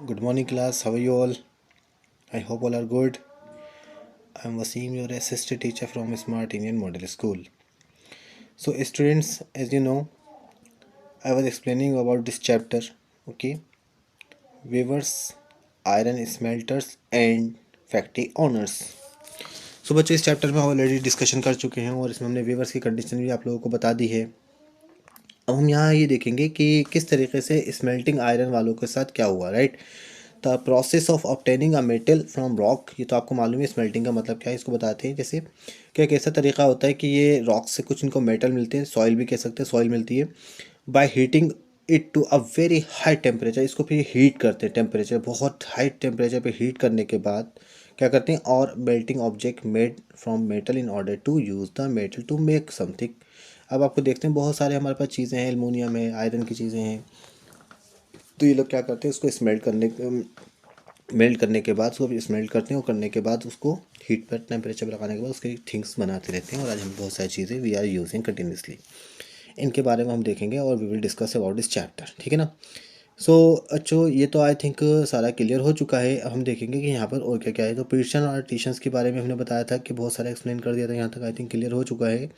Good morning, class. How are you all? I hope all are good. I'm Wasim, your assistant teacher from Smart Indian Model School. So, students, as you know, I was explaining about this chapter. Okay, weavers, iron smelters, and factory owners. So, बच्चों इस chapter में already discussion कर चुके हैं और इसमें हमने weavers की कंडीशन भी आप लोगों को बता दी है। अब हम यहाँ ये देखेंगे कि किस तरीके से स्मेल्टिंग आयरन वालों के साथ क्या हुआ, right. The process of obtaining a metal from rock, ये तो आपको मालूम है स्मेल्टिंग का मतलब क्या है, इसको बताते हैं। जैसे क्या एक ऐसा तरीका होता है कि ये रॉक से कुछ इनको मेटल मिलते हैं, सॉइल भी कह सकते हैं, सॉइल मिलती है। By heating it to a very high temperature, इसको फिर हीट करते हैं, टेम्परेचर बहुत हाई टेम्परेचर पे हीट करने के बाद क्या करते हैं, और melting object made from metal in order to use the metal to make something. अब आपको देखते हैं बहुत सारे हमारे पास चीज़ें हैं, एल्युमिनियम है, आयरन की चीज़ें हैं। तो ये लोग क्या करते हैं, उसको मेल्ट करने के बाद उसको स्मेल्ट करते हैं, और करने के बाद उसको हीट पर टेम्परेचर पर लगाने के बाद उसके थिंग्स बनाते रहते हैं। और आज हम बहुत सारी चीज़ें वी आर यूजिंग कंटिन्यूसली, इनके बारे में हम देखेंगे और we will discuss about this chapter, ठीक है ना। सो अच्छो, ये तो आई थिंक सारा क्लियर हो चुका है। अब हम देखेंगे कि यहाँ पर और क्या क्या है। तो पर्शियन आर्टिशंस के बारे में हमने बताया था कि बहुत सारा एक्सप्लेन कर दिया था, यहाँ तक आई थिंक क्लियर हो चुका है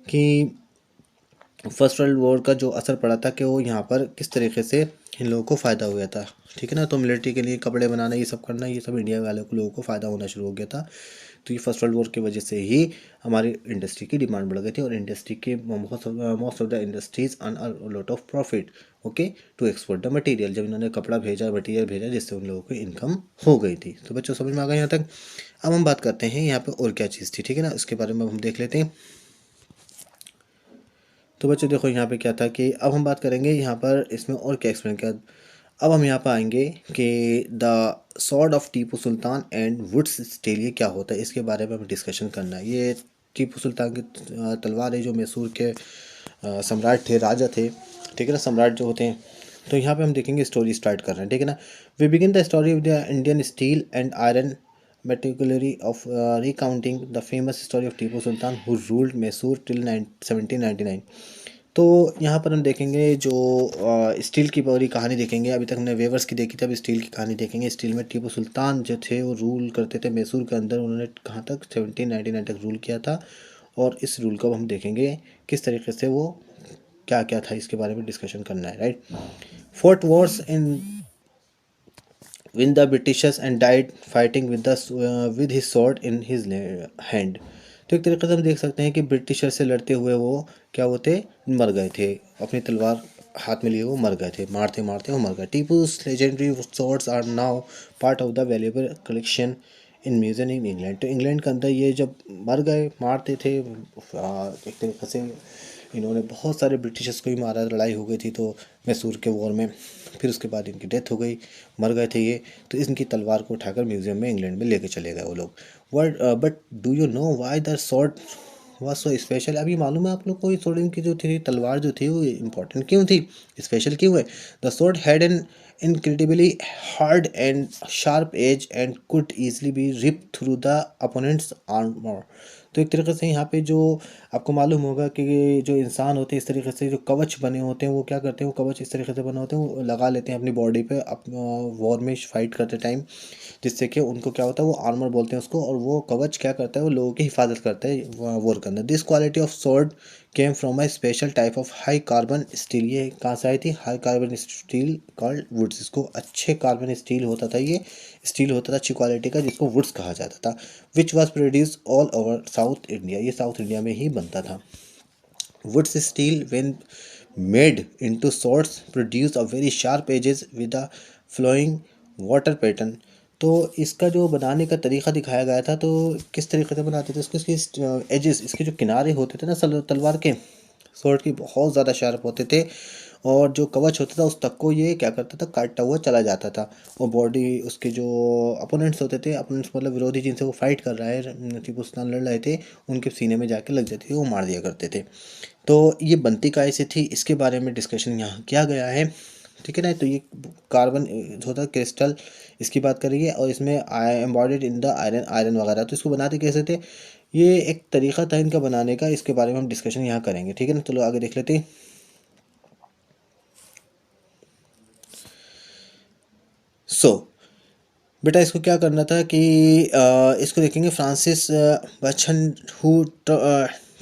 कि फर्स्ट वर्ल्ड वॉर का जो असर पड़ा था कि वो यहाँ पर किस तरीके से इन लोगों को फ़ायदा हुआ था, ठीक है ना। तो मिलिट्री के लिए कपड़े बनाना, ये सब करना, ये सब इंडिया वाले को लोगों को फ़ायदा होना शुरू हो गया था। तो ये फर्स्ट वर्ल्ड वॉर की वजह से ही हमारी इंडस्ट्री की डिमांड बढ़ गई थी, और इंडस्ट्री के most of the industries earn a lot of profit, okay, to export the material. जब इन्होंने कपड़ा भेजा, मटेरियल भेजा, जिससे उन लोगों को इनकम हो गई थी। तो बच्चों समझ में आ गया यहाँ तक। अब हम बात करते हैं यहाँ पे और क्या चीज़ थी, ठीक है ना, उसके बारे में हम देख लेते हैं। तो बच्चों देखो यहाँ पे क्या था कि अब हम बात करेंगे यहाँ पर इसमें और क्या एक्सप्लेन किया। अब हम यहाँ पर आएंगे कि the sword of Tipu Sultan and wootz steel, ये क्या होता है, इसके बारे में हमें डिस्कशन करना है। ये टीपू सुल्तान की तलवार है, जो मैसूर के सम्राट थे, राजा थे, ठीक है ना, सम्राट जो होते हैं। तो यहाँ पे हम देखेंगे, स्टोरी स्टार्ट कर रहे हैं, ठीक है ना। We begin the story of the Indian steel and iron meticulously of recounting the famous story of Tipu Sultan who ruled Mysore till 1799। तो यहाँ पर हम देखेंगे जो स्टील की पूरी कहानी देखेंगे। अभी तक हमने वेवर्स की देखी थी, अब स्टील की कहानी देखेंगे। स्टील में टीपू सुल्तान जो थे वो रूल करते थे मैसूर के अंदर, उन्होंने कहाँ तक 1799 तक रूल किया था। और इस रूल को हम देखेंगे किस तरीके से वो क्या क्या था, इसके बारे में डिस्कशन करना है, right. Fort Wars in win the Britishers and died fighting with his sword in his hand। तो एक तरीके से हम देख सकते हैं कि ब्रिटिशर से लड़ते हुए वो क्या होते, मर गए थे, अपनी तलवार हाथ में लिए वो मर गए थे, मारते मारते वो मर गए। Tipu's legendary swords are now part of the valuable collection in museum in England. तो इंग्लैंड के अंदर ये जब मर गए, मारते थे, एक तरीके से इन्होंने बहुत सारे ब्रिटिशर्स को ही मारा, लड़ाई हो गई थी तो मैसूर के वॉर में। फिर उसके बाद इनकी डेथ हो गई, मर गए थे ये। तो इनकी तलवार को उठाकर म्यूजियम में इंग्लैंड में लेके चले गए वो लोग। Word but do you know why the sword was so special. अभी मालूम है आप लोग को, ये स्वॉर्ड की जो थी, तलवार जो थी, वो इम्पोर्टेंट क्यों थी, स्पेशल क्यों है। The sword had an incredibly hard and sharp edge and could easily be ripped through the opponent's armor। तो एक तरीके से यहाँ पे जो आपको मालूम होगा कि जो इंसान होते हैं इस तरीके से जो कवच बने होते हैं, वो क्या करते हैं, वो कवच इस तरीके से बने होते हैं, वो लगा लेते हैं अपनी बॉडी पे वॉर में फाइट करते टाइम, जिससे कि उनको क्या होता है, वो आर्मर बोलते हैं उसको, और वो कवच क्या करता है, वो लोगों की हिफाजत करता है वॉर के अंदर। This quality of sword came from a special type of high carbon steel. ये कहाँ से आई थी, high carbon steel called wootz. इसको अच्छे कार्बन स्टील होता था, ये स्टील होता था अच्छी क्वालिटी का, जिसको वुड्स कहा जाता था। Which was produce all over South India, ये साउथ इंडिया में ही बनता था। Wootz steel when made into swords produce a very sharp edges with a flowing water pattern. तो इसका जो बनाने का तरीका दिखाया गया था, तो किस तरीके से बनाते थे इसको, इसके एजेस, इसके जो किनारे होते थे ना तलवार के, स्वॉर्ड की, बहुत ज़्यादा शार्प होते थे। और जो कवच होता था उस तक को ये क्या करता था, काटता हुआ चला जाता था। और बॉडी उसके जो अपोनेंट्स होते थे, अपोनेंट्स मतलब विरोधी जिनसे वो फाइट कर रहा है, टीपू सुल्तान लड़ रहे थे, उनके सीने में जाके लग जाती थी, वो मार दिया करते थे। तो ये बनती काय से थी, इसके बारे में डिस्कशन यहाँ किया गया है, ठीक है ना। तो ये कार्बन जो होता है क्रिस्टल, इसकी बात करेंगे। और इसमें embodied in the iron, iron वगैरह। तो इसको बनाते कैसे थे, ये एक तरीका था इनका बनाने का, इसके बारे में हम डिस्कशन यहाँ करेंगे, ठीक है ना। चलो आगे देख लेते हैं। सो बेटा इसको क्या करना था कि इसको देखेंगे फ्रांसिस बचन who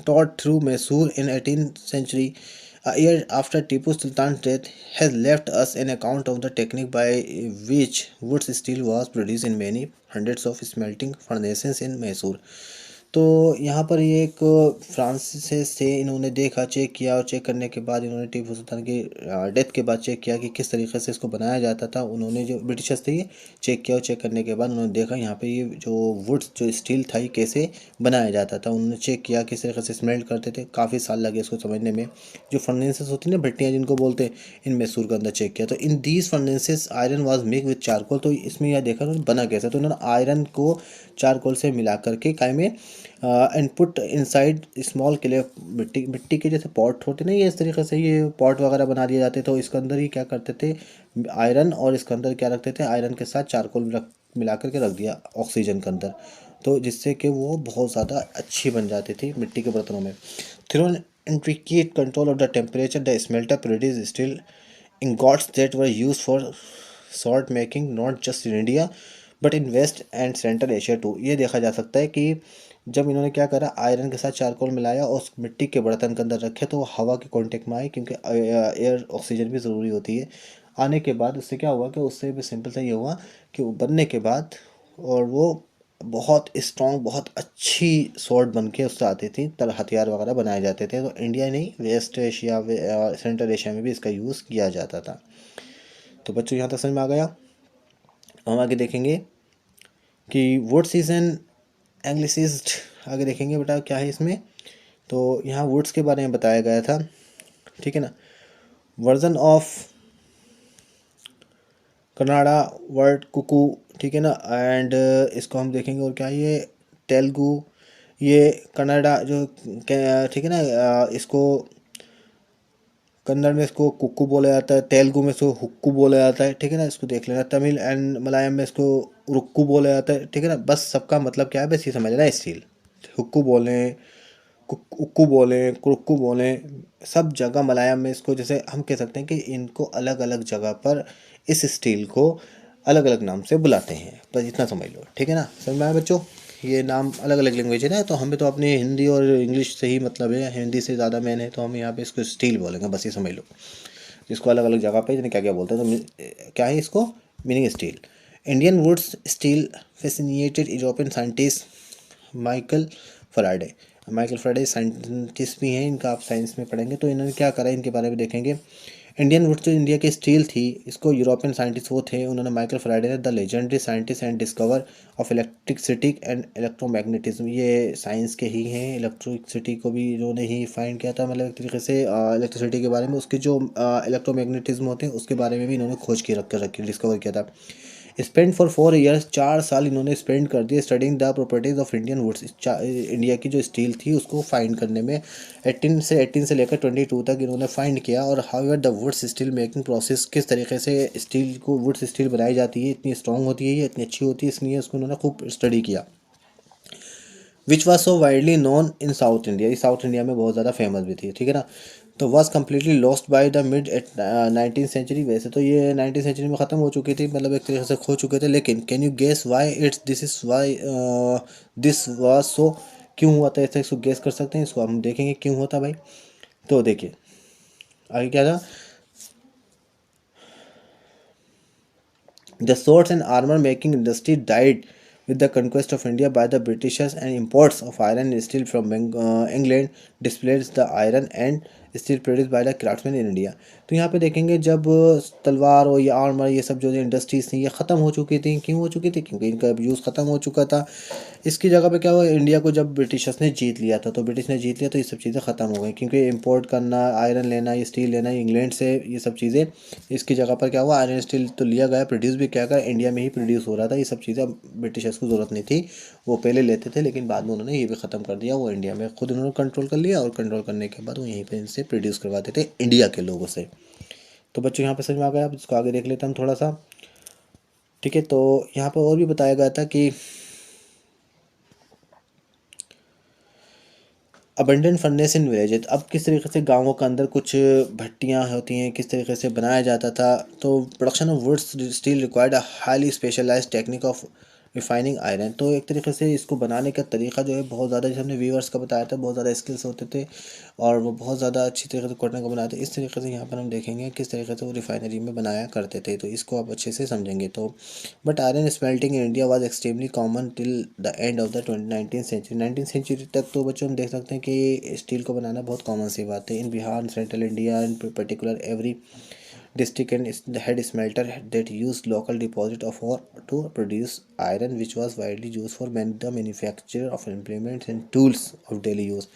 taught through Mysore in 18th century. A year after Tipu Sultan's death, has left us an account of the technique by which wood steel was produced in many hundreds of smelting furnaces in Mysore. तो यहाँ पर ये एक Francis से इन्होंने देखा, check किया, और चेक करने के बाद इन्होंने टीपू सुल्तान की डेथ के बाद चेक किया कि किस तरीके से इसको बनाया जाता था। उन्होंने जो ब्रिटिशर्स थे ये चेक किया, और चेक करने के बाद उन्होंने देखा यहाँ पे ये जो वुड्स जो स्टील था ये कैसे बनाया जाता था। उन्होंने चेक किया किस तरीके से स्मेल्ट करते थे, काफ़ी साल लगे इसको समझने में। जो फर्नेसेस होती है ना, भट्टियाँ जिनको बोलते हैं, इन मैसूर के अंदर चेक किया तो in these furnaces iron was make with charcoal. तो इसमें यह देखा उन्होंने बना कैसे, तो उन्होंने आयरन को चारकोल से मिला करके काय में and put inside small clay, मिट्टी मिट्टी के जैसे पॉट होते ना, ये इस तरीके से ये पॉट वगैरह बना दिए जाते। तो इसके अंदर ही क्या करते थे, आयरन, और इसके अंदर क्या रखते थे, आयरन के साथ चारकोल रख मिला करके रख दिया ऑक्सीजन के अंदर, तो जिससे कि वो बहुत ज़्यादा अच्छी बन जाती थी मिट्टी के बर्तनों में। Through an intricate control of the temperature, the smelter produced steel ingots that were used for sword making not just in India but in West and Central Asia too। ये देखा जा सकता है कि जब इन्होंने क्या करा, आयरन के साथ चारकोल मिलाया और उस मिट्टी के बर्तन के अंदर रखे तो वो हवा के कांटेक्ट में आए, क्योंकि एयर ऑक्सीजन भी ज़रूरी होती है। आने के बाद उससे क्या हुआ कि उससे भी सिंपल सा ये हुआ कि वो बनने के बाद, और वो बहुत स्ट्रॉन्ग, बहुत अच्छी स्वॉर्ड बन के उससे आती थी, तर हथियार वगैरह बनाए जाते थे। तो इंडिया नहीं, वेस्ट एशिया, सेंट्रल एशिया में भी इसका यूज़ किया जाता था। तो बच्चों यहाँ तक समझ में आ गया। हम आगे देखेंगे कि वुड्स इज एन एंग्लिसिस्ट। आगे देखेंगे बेटा क्या है इसमें। तो यहाँ वुड्स के बारे में बताया गया था, ठीक है ना। वर्जन ऑफ कन्नाडा वर्ड कुकू, ठीक है ना। एंड इसको हम देखेंगे, और क्या है ये तेलुगु, ये कन्नड़ा जो ठीक है ना, इसको कन्नड़ में इसको कुक्कू बोला जाता है, तेलुगु में इसको हुक्कू बोला जाता है, ठीक है ना। इसको देख लेना। तमिल एंड मलयालम में इसको रुक्कू बोला जाता है, ठीक है ना। बस सबका मतलब क्या है, बस ये समझ लेना, स्टील हुक्कू बोलें, उक्कू बोलें, कुरुक्कू बोलें, सब जगह मलयालम में इसको, जैसे हम कह सकते हैं कि इनको अलग अलग जगह पर इस स्टील को अलग अलग नाम से बुलाते हैं, बस इतना समझ लो, ठीक है ना। समझ में आया बच्चों, ये नाम अलग अलग लैंग्वेज है ना, तो हमें तो अपनी हिंदी और इंग्लिश से ही मतलब है, हिंदी से ज़्यादा मेन है, तो हम यहाँ पे इसको स्टील बोलेंगे, बस ये समझ लो। इसको अलग अलग जगह पे क्या क्या बोलते हैं, तो क्या है इसको meaning steel. Indian wootz steel fascinated European scientist Michael Faraday. Michael Faraday scientist भी हैं, इनका आप साइंस में पढ़ेंगे तो इन्होंने क्या करा, इनके बारे में देखेंगे। इंडियन वुड्स जो इंडिया की स्टील थी, इसको यूरोपियन साइंटिस्ट वो थे, उन्होंने माइकल फराडे ने the legendary scientist and discover of electricity and electromagnetism, ये साइंस के ही हैं, इलेक्ट्रिसिटी को भी इन्होंने ही फाइंड किया था, मतलब एक तरीके से इलेक्ट्रिसिटी के बारे में, उसके जो इलेक्ट्रोमैग्नेटिज्म होते हैं उसके बारे में भी इन्होंने खोज की रखी डिस्कवर किया था। स्पेंड फॉर 4 ईयर्स, 4 साल इन्होंने स्पेंड कर दिए studying the properties of Indian wootz, India की जो स्टील थी उसको फाइंड करने में। 18 से लेकर 22 तक इन्होंने फाइंड किया। और however the wootz steel making process, किस तरीके से स्टील को वुड्स स्टील बनाई जाती है, इतनी स्ट्रॉन्ग होती है, ये इतनी अच्छी होती है, इसलिए उसको उन्होंने खूब स्टडी किया। Which was so widely known in south India, ये साउथ इंडिया में बहुत ज़्यादा फेमस भी थी, ठीक है ना। तो was completely lost by the mid at 19th century, वैसे तो ये 19th सेंचुरी में ख़त्म हो चुकी थी, मतलब एक तरीके से खो चुके थे, लेकिन can you guess why it's this is why this was so, क्यों हुआ था ऐसे, इसको गेस कर सकते हैं, इसको हम देखेंगे क्यों होता भाई। तो देखिए आगे क्या था। The swords and armor making industry died with the conquest of India by the Britishers, and imports of iron and steel from England displaced the iron and steel produced by the craftsmen in India। तो यहाँ पे देखेंगे जब तलवार और ये armour ये सब जो इंडस्ट्रीज थी ये ख़त्म हो चुकी थी, क्यों हो चुकी थी, क्योंकि इनका यूज़ ख़त्म हो चुका था। इसकी जगह पे क्या हुआ, इंडिया को जब ब्रिटिशर्स ने जीत लिया था, तो ब्रिटिश ने जीत लिया तो ये सब चीज़ें ख़त्म हो गई, क्योंकि इंपोर्ट करना, आयरन लेना, ये स्टील लेना इंग्लैंड से, ये सब चीज़ें, इसकी जगह पर क्या हुआ, आयरन स्टील तो लिया गया, प्रोड्यूस भी क्या गया, इंडिया में ही प्रोड्यूस हो रहा था। ये सब चीज़ें ब्रिटिशर्स को ज़रूरत नहीं थी, वो पहले लेते थे, लेकिन बाद में उन्होंने ये भी ख़त्म कर दिया, वो इंडिया में खुद उन्होंने कंट्रोल कर लिया, और कंट्रोल करने के बाद वो यहीं पर इनसे प्रोड्यूस करवाते थे इंडिया के लोगों से। तो बच्चों यहाँ पे समझ में आ गया, अब इसको आगे देख लेते हैं हम थोड़ा सा, ठीक है। तो यहाँ पर और भी बताया गया था कि अबंडेंट फर्नेस इन विलेज। अब किस तरीके से गाँवों के अंदर कुछ भट्टियाँ होती हैं, किस तरीके से बनाया जाता था। तो production of wood steel required a highly specialised technique of refining iron. तो एक तरीके से इसको बनाने का तरीका जो है बहुत ज़्यादा, जैसे हमने वीवर्स का बताया था, बहुत ज़्यादा स्किल्स होते थे और वो बहुत ज़्यादा अच्छी तरीके से कॉटन को बनाते थे। इस तरीके से यहाँ पर हम देखेंगे किस तरीके से वो रिफाइनरी में बनाया करते थे, तो इसको आप अच्छे से समझेंगे। तो but iron smelting in India was extremely common till the end of the 19th century. 19th century तक तो बच्चों हम देख सकते हैं कि स्टील को बनाना बहुत कॉमन सी बात है। In Bihar, central India in particular every district and had smelter that used local deposit of ore to produce iron, which was widely used for the manufacture of implements and tools of daily use।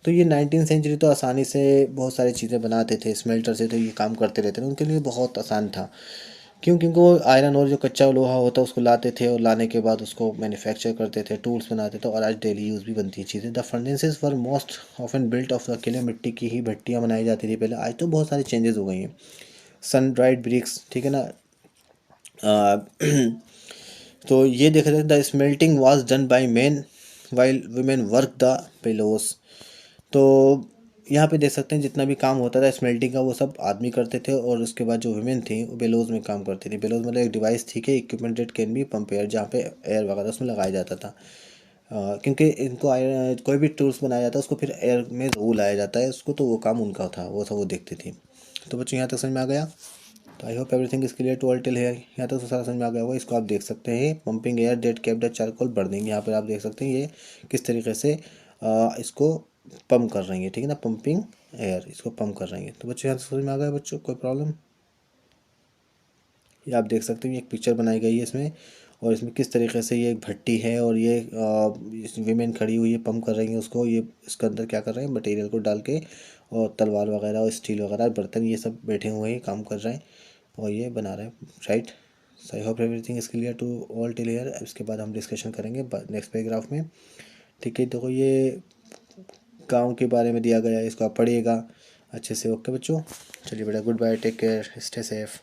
तो ये 19th century तो आसानी से बहुत सारी चीज़ें बनाते थे, स्मेल्टर से तो ये काम करते रहते थे, उनके लिए बहुत आसान था। क्यों? क्योंकि वो आयरन और जो कच्चा लोहा होता है उसको लाते थे और लाने के बाद उसको मैन्युफैक्चर करते थे, टूल्स बनाते थे और आज डेली यूज़ भी बनती है चीज़ें। The furnaces were most often built of अकेले मिट्टी की ही भट्टियाँ बनाई जाती थी पहले, आज तो बहुत सारी चेंजेस हो गई हैं। सन ड्राइड ब्रिक्स, ठीक है ना। अ, तो ये देख रहे थे the smelting was done by men while women work the bellows. तो यहाँ पे देख सकते हैं जितना भी काम होता था स्मेल्टिंग का वो सब आदमी करते थे और उसके बाद जो वुमेन थी वो बेलोज में काम करती थी। बेलोज मतलब एक डिवाइस थी कि equipment date can be pump air, जहाँ पे एयर वगैरह उसमें लगाया जाता था। क्योंकि इनको कोई भी टूल्स बनाया जाता है उसको फिर एयर में वो लाया जाता है उसको, तो वो काम उनका था, वो सब वो देखती थी। तो बच्चों यहाँ तक समझ में आ गया। तो I hope everything is clear to all till here. यहाँ तक तो सारा समझ में आ गया होगा। इसको आप देख सकते हैं pumping air that kept the charcoal burning. यहाँ पर आप देख सकते हैं ये किस तरीके से इसको पंप कर रही है, ठीक है ना, पंपिंग एयर, इसको पंप कर रही है। तो बच्चों यहाँ तक समझ में आ गया बच्चों, कोई प्रॉब्लम? ये आप देख सकते हैं ये एक पिक्चर बनाई गई है इसमें, और इसमें किस तरीके से ये एक भट्टी है और ये वीमेन खड़ी हुई है, पंप कर रही है उसको। ये इसके अंदर क्या कर रहे हैं, मटेरियल को डाल के, और तलवार वगैरह और स्टील वगैरह बर्तन ये सब बैठे हुए हैं, काम कर रहे हैं और ये बना रहे हैं, right. So I hope everything is clear to all till here. इसके बाद हम डिस्कशन करेंगे नेक्स्ट पैराग्राफ में, ठीक है। देखो ये गाँव के बारे में दिया गया है, इसको आप पढ़िएगा अच्छे से। ओके बच्चों, चलिए बेटा, good bye, take care, stay safe.